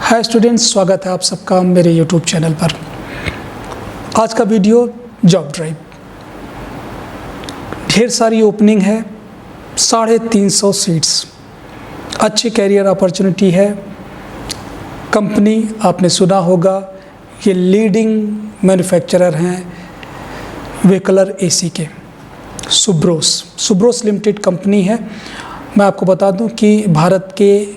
Hi students, स्वागत है आप सबका मेरे यूट्यूब चैनल पर। आज का वीडियो जॉब ड्राइव। ढेर सारी ओपनिंग है, 350 सीट्स, अच्छी कैरियर अपॉर्चुनिटी है। कंपनी आपने सुना होगा, ये लीडिंग मैन्युफैक्चरर हैं व्हीकलर एसी के। सुब्रोस लिमिटेड कंपनी है। मैं आपको बता दूं कि भारत के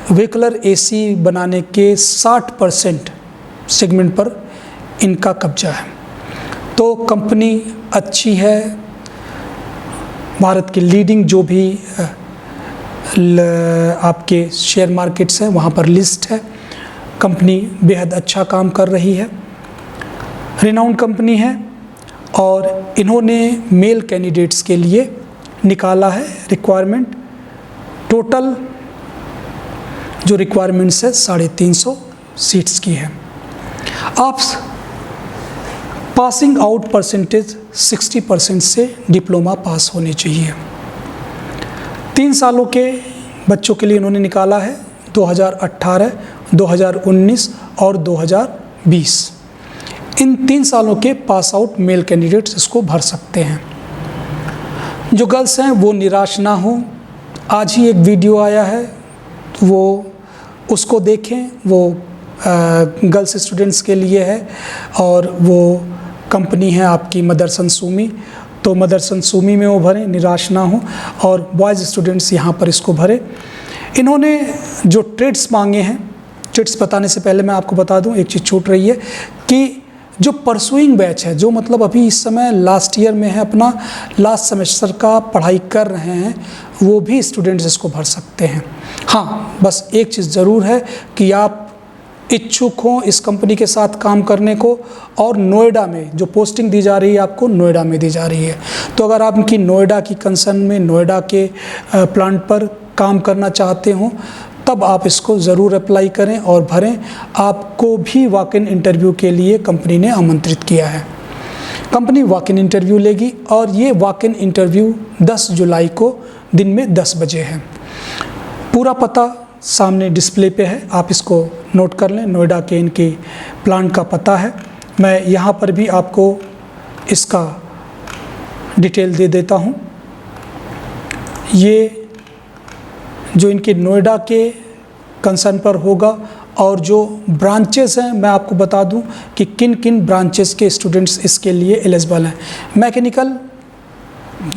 व्हीकलर एसी बनाने के 60% सेगमेंट पर इनका कब्जा है। तो कंपनी अच्छी है। भारत की लीडिंग जो भी आपके शेयर मार्केट्स हैं वहाँ पर लिस्ट है। कंपनी बेहद अच्छा काम कर रही है, रिनाउंड कंपनी है। और इन्होंने मेल कैंडिडेट्स के लिए निकाला है रिक्वायरमेंट। टोटल जो रिक्वायरमेंट्स है 350 सीट्स की है। आप पासिंग आउट परसेंटेज 60% से डिप्लोमा पास होने चाहिए। 3 सालों के बच्चों के लिए इन्होंने निकाला है 2018, 2019 और 2020। इन 3 सालों के पास आउट मेल कैंडिडेट्स इसको भर सकते हैं। जो गर्ल्स हैं वो निराश ना हो। आज ही एक वीडियो आया है, वो उसको देखें। वो गर्ल्स स्टूडेंट्स के लिए है और वो कंपनी है आपकी मदरसन सुमी। तो मदरसन सुमी में वो भरें, निराश ना हो। और बॉयज़ स्टूडेंट्स यहाँ पर इसको भरें। इन्होंने जो ट्रेड्स मांगे हैं, ट्रेड्स बताने से पहले मैं आपको बता दूँ, एक चीज़ छूट रही है कि जो परसुइंग बैच है, जो मतलब अभी इस समय लास्ट ईयर में है, अपना लास्ट सेमेस्टर का पढ़ाई कर रहे हैं, वो भी स्टूडेंट्स इसको भर सकते हैं। हाँ, बस एक चीज़ ज़रूर है कि आप इच्छुक हों इस कंपनी के साथ काम करने को। और नोएडा में जो पोस्टिंग दी जा रही है आपको, नोएडा में दी जा रही है। तो अगर आप इनकी नोएडा की कंसर्न में, नोएडा के प्लांट पर काम करना चाहते हों, तब आप इसको ज़रूर अप्लाई करें और भरें। आपको भी वॉक इन इंटरव्यू के लिए कंपनी ने आमंत्रित किया है। कंपनी वॉक इन इंटरव्यू लेगी और ये वॉक इन इंटरव्यू 10 जुलाई को दिन में 10 बजे है। पूरा पता सामने डिस्प्ले पे है, आप इसको नोट कर लें। नोएडा के इनके प्लांट का पता है। मैं यहाँ पर भी आपको इसका डिटेल दे देता हूँ। ये जो इनके नोएडा के कंसर्न पर होगा और जो ब्रांचेस हैं मैं आपको बता दूं कि किन किन ब्रांचेस के स्टूडेंट्स इसके लिए एलिजिबल हैं। मैकेनिकल,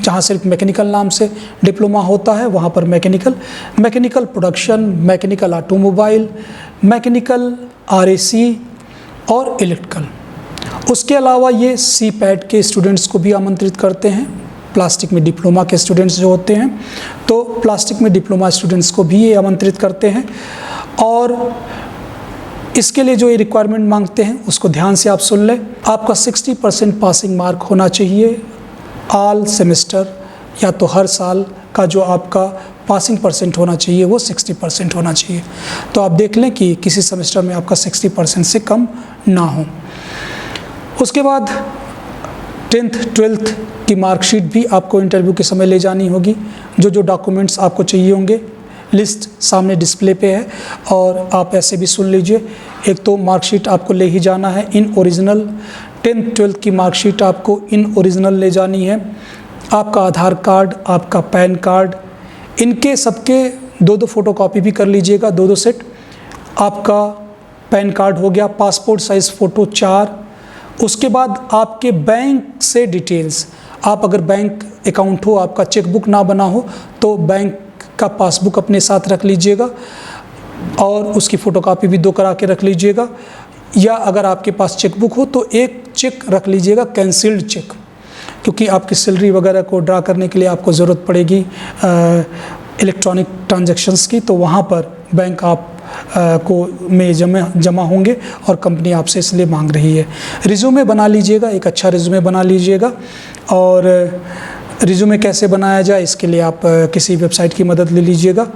जहाँ सिर्फ मैकेनिकल नाम से डिप्लोमा होता है वहाँ पर mechanical production, mechanical automobile, mechanical RAC और इलेक्ट्रिकल। उसके अलावा ये सीपैट के स्टूडेंट्स को भी आमंत्रित करते हैं। प्लास्टिक में डिप्लोमा के स्टूडेंट्स जो होते हैं, तो प्लास्टिक में डिप्लोमा स्टूडेंट्स को भी ये आमंत्रित करते हैं। और इसके लिए जो ये रिक्वायरमेंट मांगते हैं उसको ध्यान से आप सुन लें। आपका 60% पासिंग मार्क होना चाहिए। ऑल सेमेस्टर, या तो हर साल का जो आपका पासिंग परसेंट होना चाहिए वो 60% होना चाहिए। तो आप देख लें कि किसी सेमेस्टर में आपका 60% से कम ना हो। उसके बाद 10th 12th की मार्कशीट भी आपको इंटरव्यू के समय ले जानी होगी। जो डॉक्यूमेंट्स आपको चाहिए होंगे, लिस्ट सामने डिस्प्ले पे है। और आप ऐसे भी सुन लीजिए, एक तो मार्कशीट आपको ले ही जाना है इन ओरिजिनल। 10th 12th की मार्कशीट आपको इन ओरिजिनल ले जानी है। आपका आधार कार्ड, आपका पैन कार्ड, इनके सबके 2-2 फ़ोटोकॉपी भी कर लीजिएगा, 2-2 सेट। आपका पैन कार्ड हो गया, पासपोर्ट साइज़ फ़ोटो 4। उसके बाद आपके बैंक से डिटेल्स, आप अगर बैंक अकाउंट हो, आपका चेकबुक ना बना हो तो बैंक का पासबुक अपने साथ रख लीजिएगा और उसकी फ़ोटोकॉपी भी 2 करा के रख लीजिएगा। या अगर आपके पास चेकबुक हो तो एक चेक रख लीजिएगा, कैंसिल्ड चेक, क्योंकि आपकी सैलरी वगैरह को ड्रा करने के लिए आपको ज़रूरत पड़ेगी इलेक्ट्रॉनिक ट्रांजैक्शंस की। तो वहाँ पर बैंक आप को में जमा होंगे और कंपनी आपसे इसलिए मांग रही है। रिज्यूमे बना लीजिएगा, एक अच्छा रिज्यूमे बना लीजिएगा। और रिज्यूमे कैसे बनाया जाए इसके लिए आप किसी वेबसाइट की मदद ले लीजिएगा।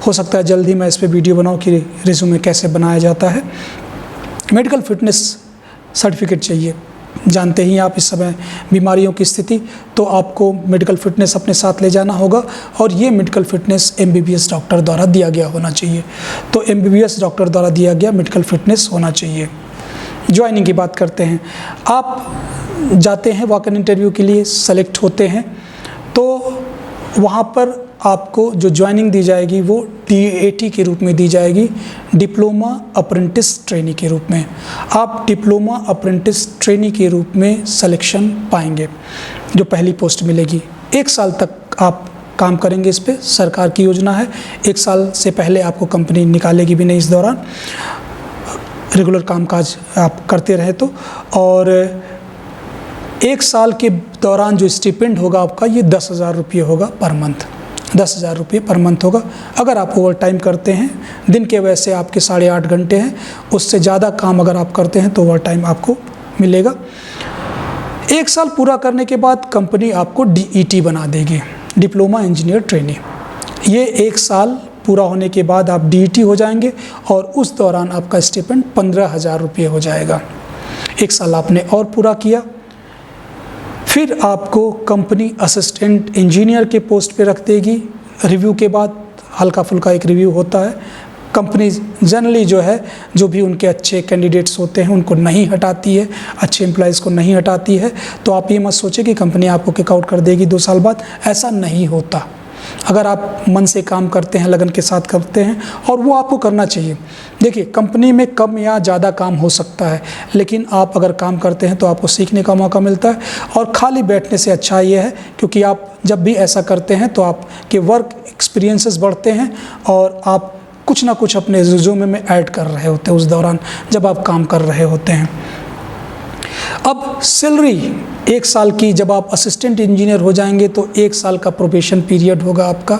हो सकता है जल्द ही मैं इस पर वीडियो बनाऊँ कि रिज्यूमे कैसे बनाया जाता है। मेडिकल फिटनेस सर्टिफिकेट चाहिए, जानते ही आप इस समय बीमारियों की स्थिति, तो आपको मेडिकल फिटनेस अपने साथ ले जाना होगा और ये मेडिकल फिटनेस MBBS डॉक्टर द्वारा दिया गया होना चाहिए। तो MBBS डॉक्टर द्वारा दिया गया मेडिकल फिटनेस होना चाहिए। ज्वाइनिंग की बात करते हैं। आप जाते हैं वॉक इन इंटरव्यू के लिए, सेलेक्ट होते हैं, तो वहाँ पर आपको जो ज्वाइनिंग दी जाएगी वो DAT के रूप में दी जाएगी, डिप्लोमा अप्रेंटिस ट्रेनी के रूप में। आप डिप्लोमा अप्रेंटिस ट्रेनी के रूप में सिलेक्शन पाएंगे, जो पहली पोस्ट मिलेगी। 1 साल तक आप काम करेंगे इस पे, सरकार की योजना है। 1 साल से पहले आपको कंपनी निकालेगी भी नहीं इस दौरान, रेगुलर कामकाज आप करते रहे तो। और 1 साल के दौरान जो स्टिपेंड होगा आपका, ये 10,000 रुपये होगा पर मंथ, 10,000 रुपये पर मंथ होगा। अगर आप ओवर टाइम करते हैं, दिन के वैसे आपके 8.5 घंटे हैं, उससे ज़्यादा काम अगर आप करते हैं तो ओवर टाइम आपको मिलेगा। 1 साल पूरा करने के बाद कंपनी आपको DET बना देगी, डिप्लोमा इंजीनियर ट्रेनी। ये 1 साल पूरा होने के बाद आप DET हो जाएंगे और उस दौरान आपका स्टिपेंड 15,000 रुपये हो जाएगा। 1 साल आपने और पूरा किया, फिर आपको कंपनी असिस्टेंट इंजीनियर के पोस्ट पे रख देगी। रिव्यू के बाद हल्का फुल्का एक रिव्यू होता है। कंपनी जनरली जो है, जो भी उनके अच्छे कैंडिडेट्स होते हैं उनको नहीं हटाती है, अच्छे एम्प्लॉयज़ को नहीं हटाती है। तो आप ये मत सोचें कि कंपनी आपको किक आउट कर देगी 2 साल बाद, ऐसा नहीं होता। अगर आप मन से काम करते हैं, लगन के साथ करते हैं, और वो आपको करना चाहिए। देखिए, कंपनी में कम या ज़्यादा काम हो सकता है, लेकिन आप अगर काम करते हैं तो आपको सीखने का मौका मिलता है। और खाली बैठने से अच्छा ये है, क्योंकि आप जब भी ऐसा करते हैं तो आपके वर्क एक्सपीरियंसेस बढ़ते हैं और आप कुछ ना कुछ अपने रिज्यूमे में ऐड कर रहे होते हैं उस दौरान जब आप काम कर रहे होते हैं। अब सैलरी 1 साल की, जब आप असिस्टेंट इंजीनियर हो जाएंगे तो 1 साल का प्रोबेशन पीरियड होगा आपका।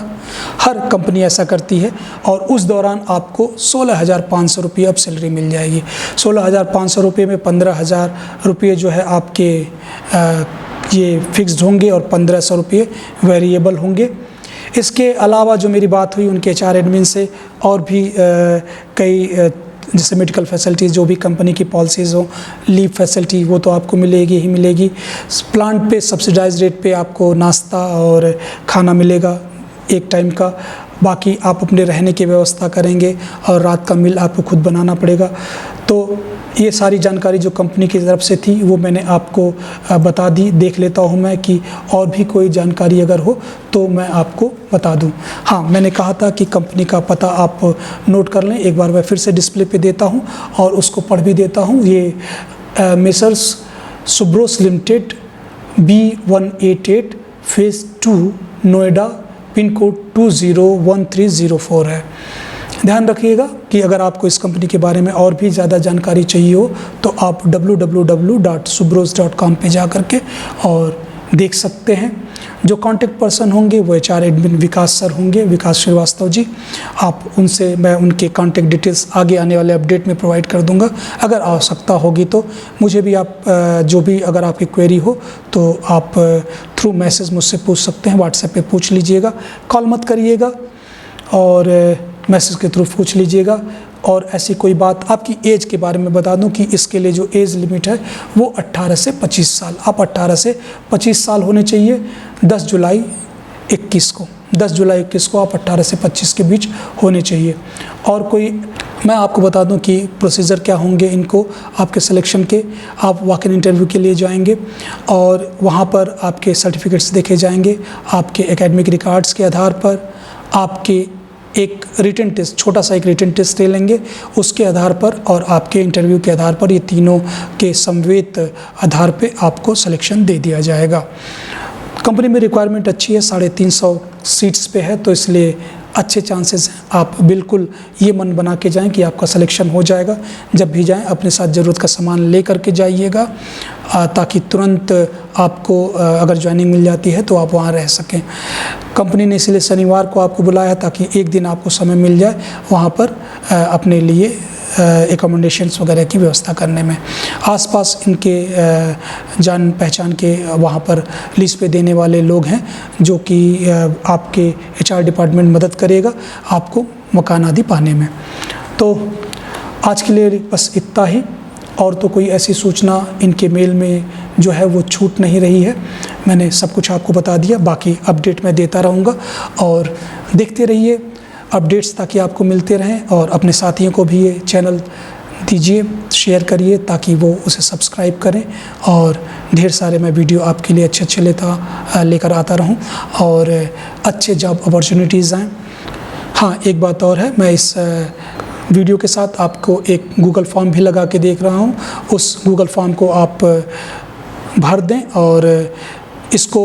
हर कंपनी ऐसा करती है, और उस दौरान आपको 16,500 रुपये अब सैलरी मिल जाएगी। 16,500 रुपये में 15,000 रुपये जो है आपके ये फिक्स्ड होंगे और 1,500 रुपये वेरिएबल होंगे। इसके अलावा जो मेरी बात हुई उनके HR एडमिन से, और भी कई जैसे मेडिकल फैसिलिटीज़, जो भी कंपनी की पॉलिसीज़ हो, लीव फैसिलिटी, वो तो आपको मिलेगी ही मिलेगी। प्लांट पे सब्सिडाइज रेट पे आपको नाश्ता और खाना मिलेगा 1 टाइम का। बाकी आप अपने रहने की व्यवस्था करेंगे और रात का मील आपको खुद बनाना पड़ेगा। तो ये सारी जानकारी जो कंपनी की तरफ से थी वो मैंने आपको बता दी। देख लेता हूँ मैं कि और भी कोई जानकारी अगर हो तो मैं आपको बता दूँ। हाँ, मैंने कहा था कि कंपनी का पता आप नोट कर लें। एक बार मैं फिर से डिस्प्ले पे देता हूँ और उसको पढ़ भी देता हूँ। ये messrs Subros limited, B188 phase 2, Noida, pin code 201304 है। ध्यान रखिएगा कि अगर आपको इस कंपनी के बारे में और भी ज़्यादा जानकारी चाहिए हो तो आप www.subros.com पे जा करके और देख सकते हैं। जो कांटेक्ट पर्सन होंगे वो HR एडमिन विकास सर होंगे, विकास श्रीवास्तव जी। आप उनसे, मैं उनके कांटेक्ट डिटेल्स आगे आने वाले अपडेट में प्रोवाइड कर दूंगा। अगर आवश्यकता होगी तो मुझे भी आप जो भी अगर आपकी क्वेरी हो तो आप थ्रू मैसेज मुझसे पूछ सकते हैं। व्हाट्सएप पे पूछ लीजिएगा, कॉल मत करिएगा, और मैसेज के थ्रू पूछ लीजिएगा। और ऐसी कोई बात, आपकी एज के बारे में बता दूं कि इसके लिए जो एज लिमिट है वो 18 से 25 साल। आप 18 से 25 साल होने चाहिए। 10 जुलाई 21 को आप 18 से 25 के बीच होने चाहिए। और कोई, मैं आपको बता दूं कि प्रोसीजर क्या होंगे इनको आपके सिलेक्शन के। आप वॉक इन इंटरव्यू के लिए जाएंगे और वहाँ पर आपके सर्टिफिकेट्स देखे जाएंगे। आपके एकेडमिक रिकॉर्ड्स के आधार पर आपके एक रिटन टेस्ट, छोटा सा एक रिटन टेस्ट ले लेंगे, उसके आधार पर और आपके इंटरव्यू के आधार पर, ये तीनों के समवेत आधार पे आपको सिलेक्शन दे दिया जाएगा। कंपनी में रिक्वायरमेंट अच्छी है, 350 सीट्स पे है, तो इसलिए अच्छे चांसेस हैं। आप बिल्कुल ये मन बना के जाएं कि आपका सिलेक्शन हो जाएगा। जब भी जाएं अपने साथ ज़रूरत का सामान ले करके जाइएगा, ताकि तुरंत आपको अगर ज्वाइनिंग मिल जाती है तो आप वहाँ रह सकें। कंपनी ने इसलिए शनिवार को आपको बुलाया ताकि एक दिन आपको समय मिल जाए वहाँ पर अपने लिए एकोमोडेशंस वगैरह की व्यवस्था करने में। आसपास इनके जान पहचान के वहाँ पर लीज पे देने वाले लोग हैं, जो कि आपके HR डिपार्टमेंट मदद करेगा आपको मकान आदि पाने में। तो आज के लिए बस इतना ही, और तो कोई ऐसी सूचना इनके मेल में जो है वो छूट नहीं रही है। मैंने सब कुछ आपको बता दिया, बाकी अपडेट मैं देता रहूँगा और देखते रहिए अपडेट्स ताकि आपको मिलते रहें। और अपने साथियों को भी ये चैनल दीजिए, शेयर करिए ताकि वो उसे सब्सक्राइब करें और ढेर सारे मैं वीडियो आपके लिए अच्छे लेकर आता रहूं और अच्छे जॉब अपॉर्चुनिटीज़ आएँ। हाँ, एक बात और है, मैं इस वीडियो के साथ आपको एक गूगल फॉर्म भी लगा के देख रहा हूँ। उस गूगल फॉर्म को आप भर दें और इसको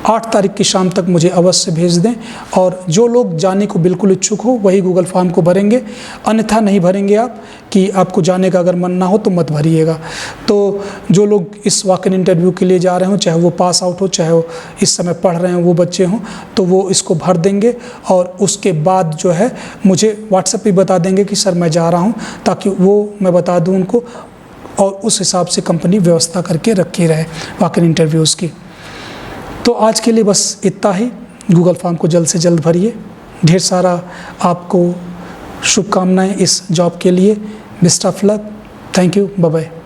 8 तारीख की शाम तक मुझे अवश्य भेज दें। और जो लोग जाने को बिल्कुल इच्छुक हो वही गूगल फॉर्म को भरेंगे, अन्यथा नहीं भरेंगे आप, कि आपको जाने का अगर मन ना हो तो मत भरिएगा। तो जो लोग इस वॉक इन इंटरव्यू के लिए जा रहे हों, चाहे वो पास आउट हो, चाहे वो इस समय पढ़ रहे हों, वो बच्चे हों, तो वो इसको भर देंगे और उसके बाद जो है मुझे व्हाट्सएप पे बता देंगे कि सर मैं जा रहा हूँ, ताकि वो मैं बता दूँ उनको और उस हिसाब से कंपनी व्यवस्था करके रखी रहे वॉक इन इंटरव्यूज़ की। तो आज के लिए बस इतना ही। गूगल फॉर्म को जल्द से जल्द भरिए। ढेर सारा आपको शुभकामनाएं इस जॉब के लिए। Best of luck. Thank you. Bye bye.